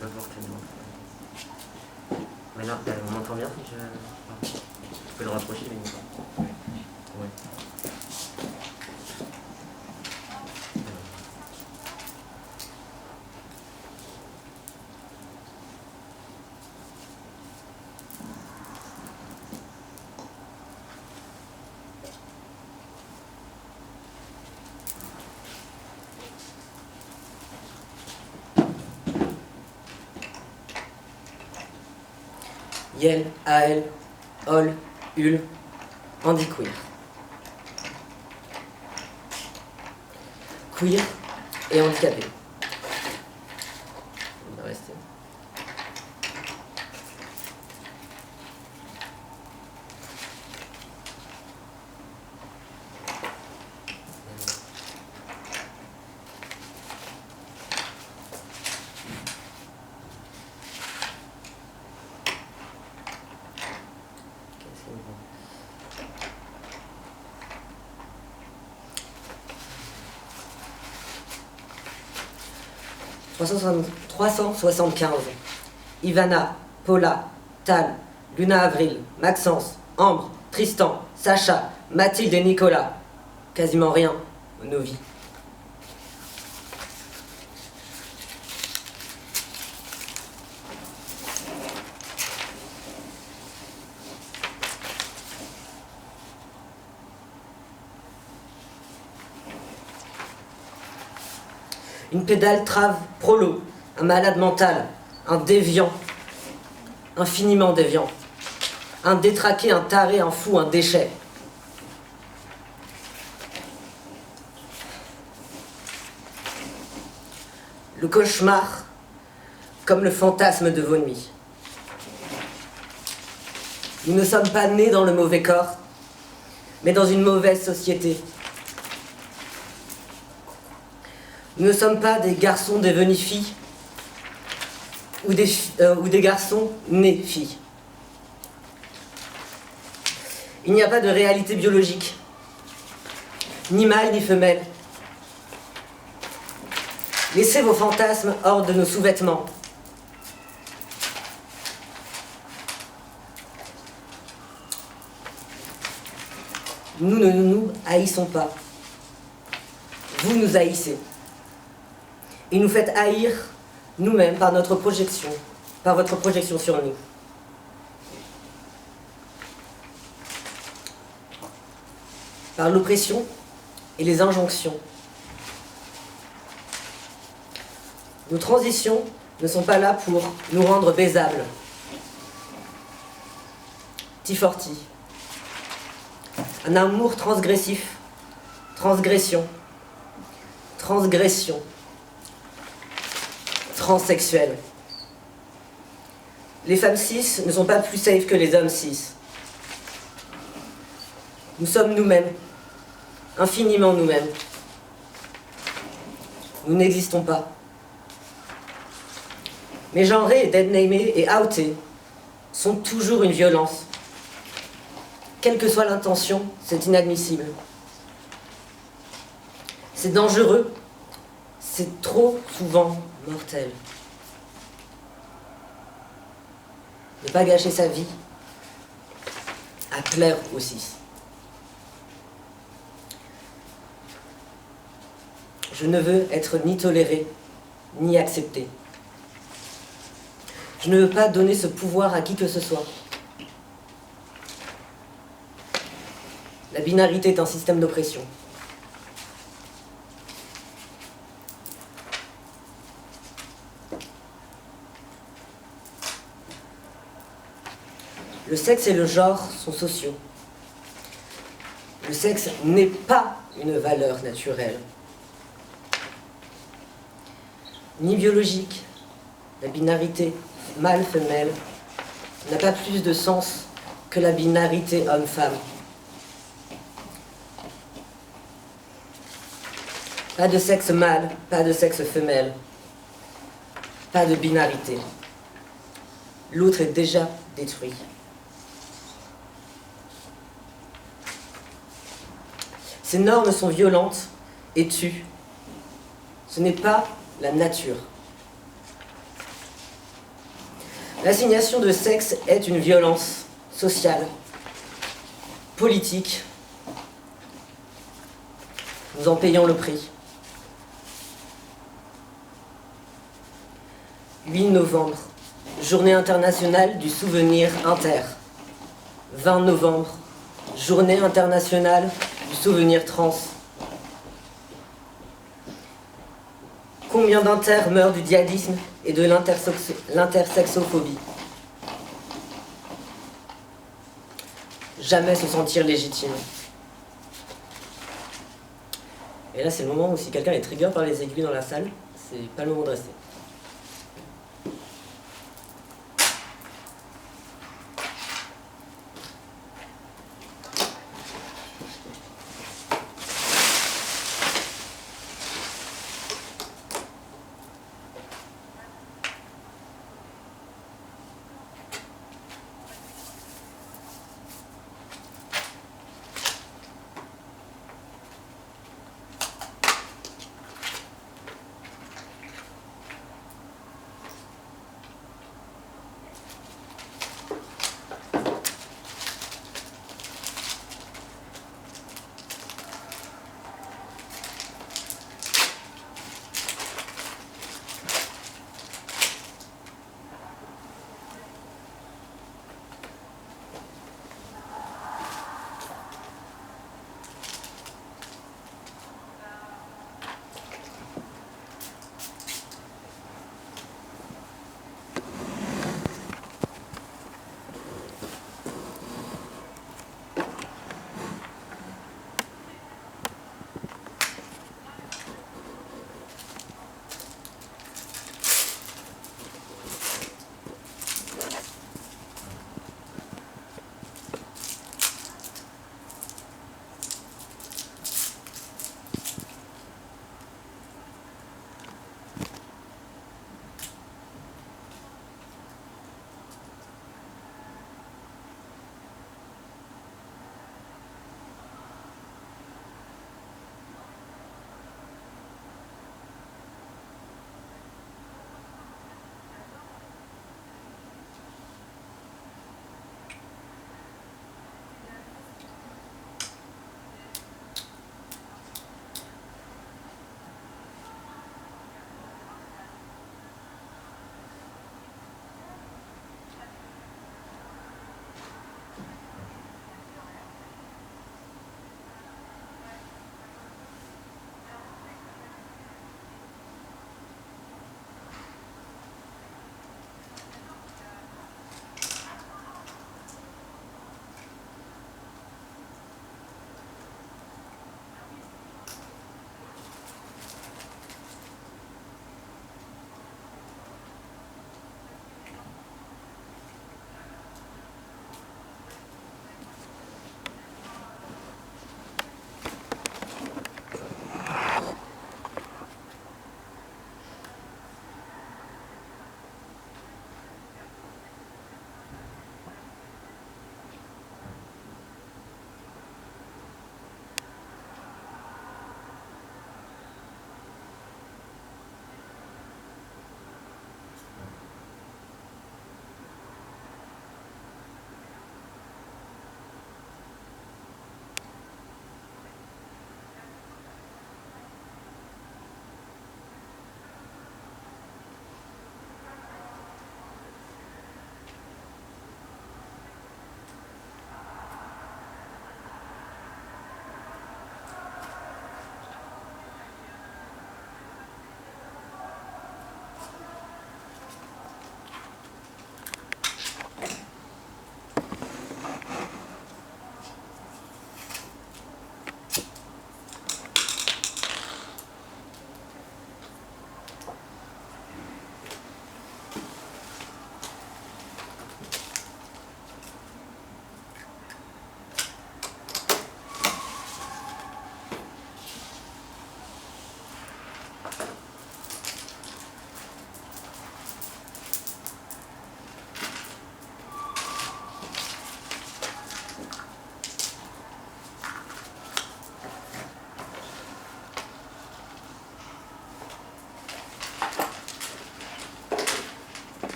pas forcément. Mais là, on m'entend bien si je peux le rapprocher, mais ouais. Yel, Ael, Ol, Ul, Andiqueer. Queer et handicapé. On va rester. « 375. Ivana, Paula, Tal, Luna Avril, Maxence, Ambre, Tristan, Sacha, Mathilde et Nicolas. Quasiment rien, nos vies. Une pédale trave prolo, un malade mental, un déviant, infiniment déviant, un détraqué, un taré, un fou, un déchet. Le cauchemar, comme le fantasme de vos nuits. Nous ne sommes pas nés dans le mauvais corps, mais dans une mauvaise société. Nous ne sommes pas des garçons devenus filles ou des garçons nés filles. Il n'y a pas de réalité biologique, ni mâle ni femelle. Laissez vos fantasmes hors de nos sous-vêtements. Nous ne nous haïssons pas. Vous nous haïssez. Et nous faites haïr nous-mêmes par notre projection, par votre projection sur nous. Par l'oppression et les injonctions. Nos transitions ne sont pas là pour nous rendre baisables. T40. Un amour transgressif. Transgression. Transgression. Transsexuel. Les femmes cis ne sont pas plus safe que les hommes cis. Nous sommes nous-mêmes, infiniment nous-mêmes. Nous n'existons pas. Mais genrés, deadnamés et outés sont toujours une violence. Quelle que soit l'intention, c'est inadmissible. C'est dangereux, c'est trop souvent mortel. Ne pas gâcher sa vie à plaire aussi. Je ne veux être ni toléré, ni accepté. Je ne veux pas donner ce pouvoir à qui que ce soit. La binarité est un système d'oppression. Le sexe et le genre sont sociaux. Le sexe n'est pas une valeur naturelle, ni biologique. La binarité mâle-femelle n'a pas plus de sens que la binarité homme-femme. Pas de sexe mâle, pas de sexe femelle, pas de binarité. L'autre est déjà détruit. Ces normes sont violentes et tuent. Ce n'est pas la nature. L'assignation de sexe est une violence sociale, politique. Nous en payons le prix. 8 novembre, Journée internationale du souvenir inter. 20 novembre, Journée internationale du souvenir trans. Combien d'inter meurent du djihadisme et de l'intersexophobie? Jamais se sentir légitime. Et là, c'est le moment où si quelqu'un est trigger par les aiguilles dans la salle, c'est pas le moment de rester.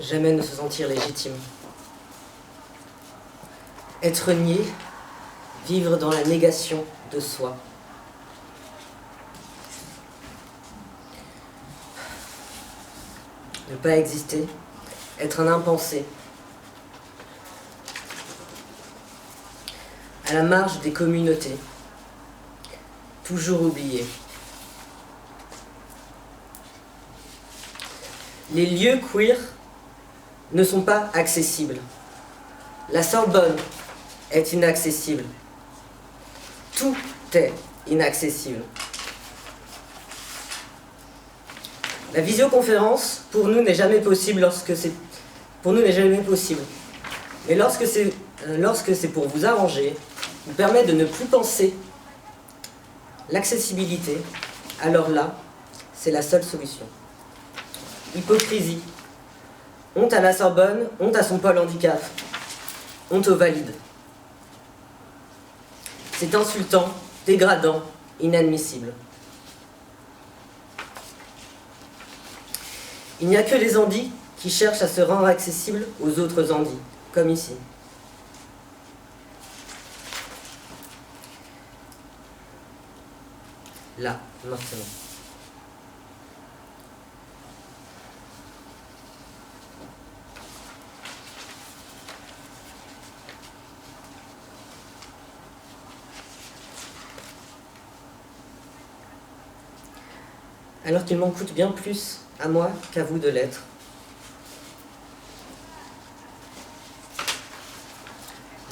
jamais ne se sentir légitime. Être nié, vivre dans la négation de soi. Ne pas exister, être un impensé. À la marge des communautés, toujours oublié. Les lieux queer ne sont pas accessibles. La Sorbonne est inaccessible. Tout est inaccessible. La visioconférence, pour nous, n'est jamais possible Mais lorsque c'est pour vous arranger, vous permet de ne plus penser l'accessibilité, alors là, c'est la seule solution. Hypocrisie. Honte à la Sorbonne, honte à son pôle handicap, honte aux valides. C'est insultant, dégradant, inadmissible. Il n'y a que les Andis qui cherchent à se rendre accessibles aux autres Andis, comme ici. Là, maintenant. Alors qu'il m'en coûte bien plus à moi qu'à vous de l'être.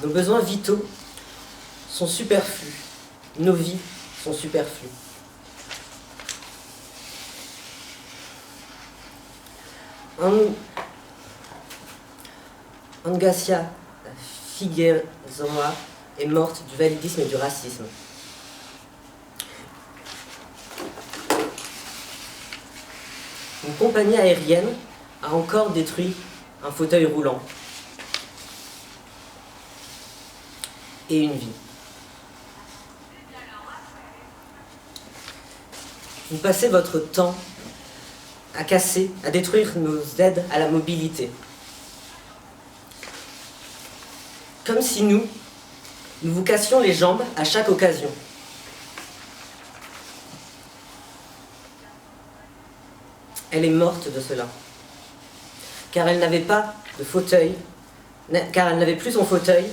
Nos besoins vitaux sont superflus. Nos vies sont superflues. Angasia Figueroa est morte du validisme et du racisme. Une compagnie aérienne a encore détruit un fauteuil roulant et une vie. Vous passez votre temps à casser, à détruire nos aides à la mobilité. Comme si nous vous cassions les jambes à chaque occasion. Elle est morte de cela. Car elle n'avait pas de fauteuil, car elle n'avait plus son fauteuil,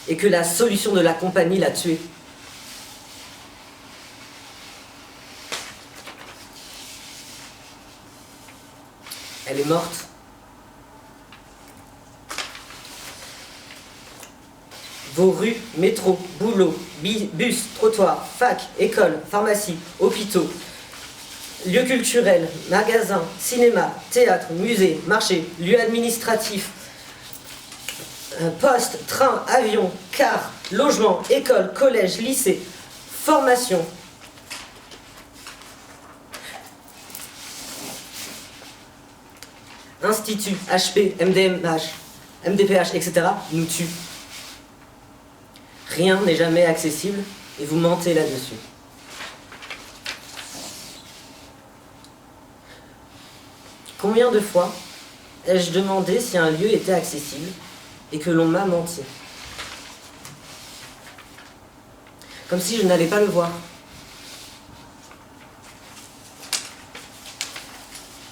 et que la solution de la compagnie l'a tuée. Elle est morte. Vos rues, métro, boulot, bus, trottoirs, fac, écoles, pharmacies, hôpitaux, lieux culturels, magasins, cinéma, théâtre, musées, marchés, lieux administratifs, postes, trains, avions, cars, logements, écoles, collèges, lycées, formation. Instituts, HP, MDPH, etc. nous tuent. Rien n'est jamais accessible et vous mentez là-dessus. Combien de fois ai-je demandé si un lieu était accessible et que l'on m'a menti? Comme si je n'allais pas le voir.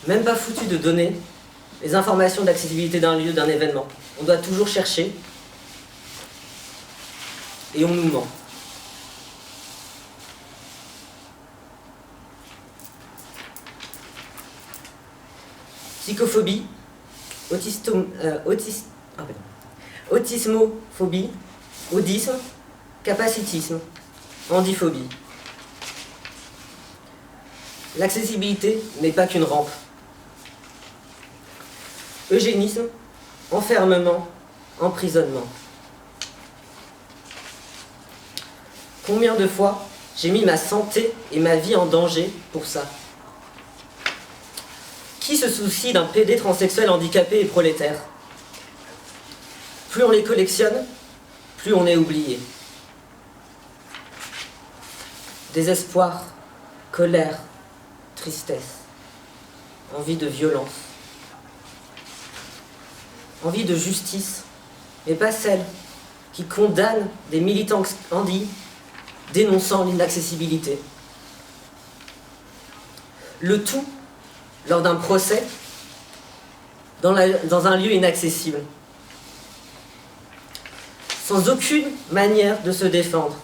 Même pas foutu de donner les informations d'accessibilité d'un lieu, d'un événement. On doit toujours chercher et on nous ment. Psychophobie, autismophobie, audisme, capacitisme, handiphobie. L'accessibilité n'est pas qu'une rampe. Eugénisme, enfermement, emprisonnement. Combien de fois j'ai mis ma santé et ma vie en danger pour ça? Qui se soucie d'un PD transsexuel handicapé et prolétaire? Plus on les collectionne, plus on est oublié. Désespoir, colère, tristesse, envie de violence. envie de justice, mais pas celle qui condamne des militants andis dénonçant l'inaccessibilité. Le tout lors d'un procès dans un lieu inaccessible, sans aucune manière de se défendre.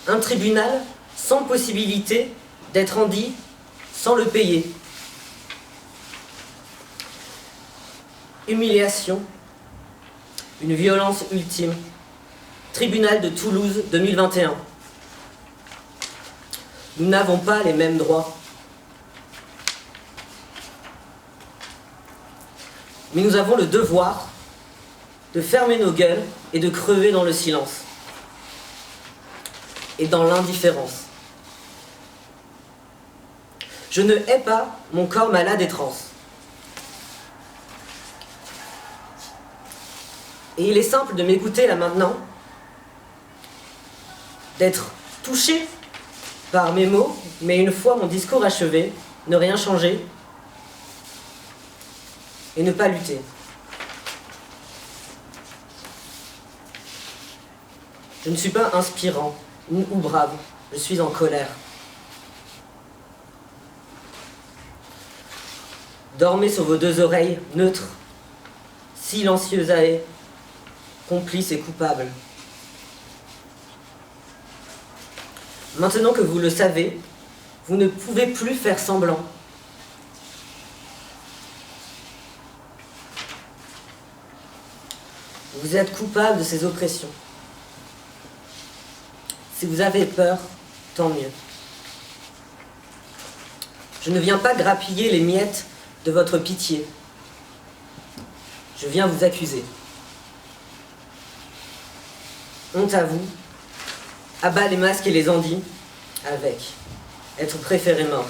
Un tribunal sans possibilité d'être andi sans le payer. Humiliation, une violence ultime. Tribunal de Toulouse 2021. Nous n'avons pas les mêmes droits. Mais nous avons le devoir de fermer nos gueules et de crever dans le silence et dans l'indifférence. Je ne hais pas mon corps malade et trans. Et il est simple de m'écouter là maintenant, d'être touché par mes mots, mais une fois mon discours achevé, ne rien changer et ne pas lutter. Je ne suis pas inspirant ou brave, je suis en colère. Dormez sur vos deux oreilles, neutres, silencieux et complices et coupables. Maintenant que vous le savez, vous ne pouvez plus faire semblant. Vous êtes coupable de ces oppressions. Si vous avez peur, tant mieux. Je ne viens pas grappiller les miettes de votre pitié. Je viens vous accuser. Honte à vous. À bas les masques et les andis. Avec. Être préféré mort.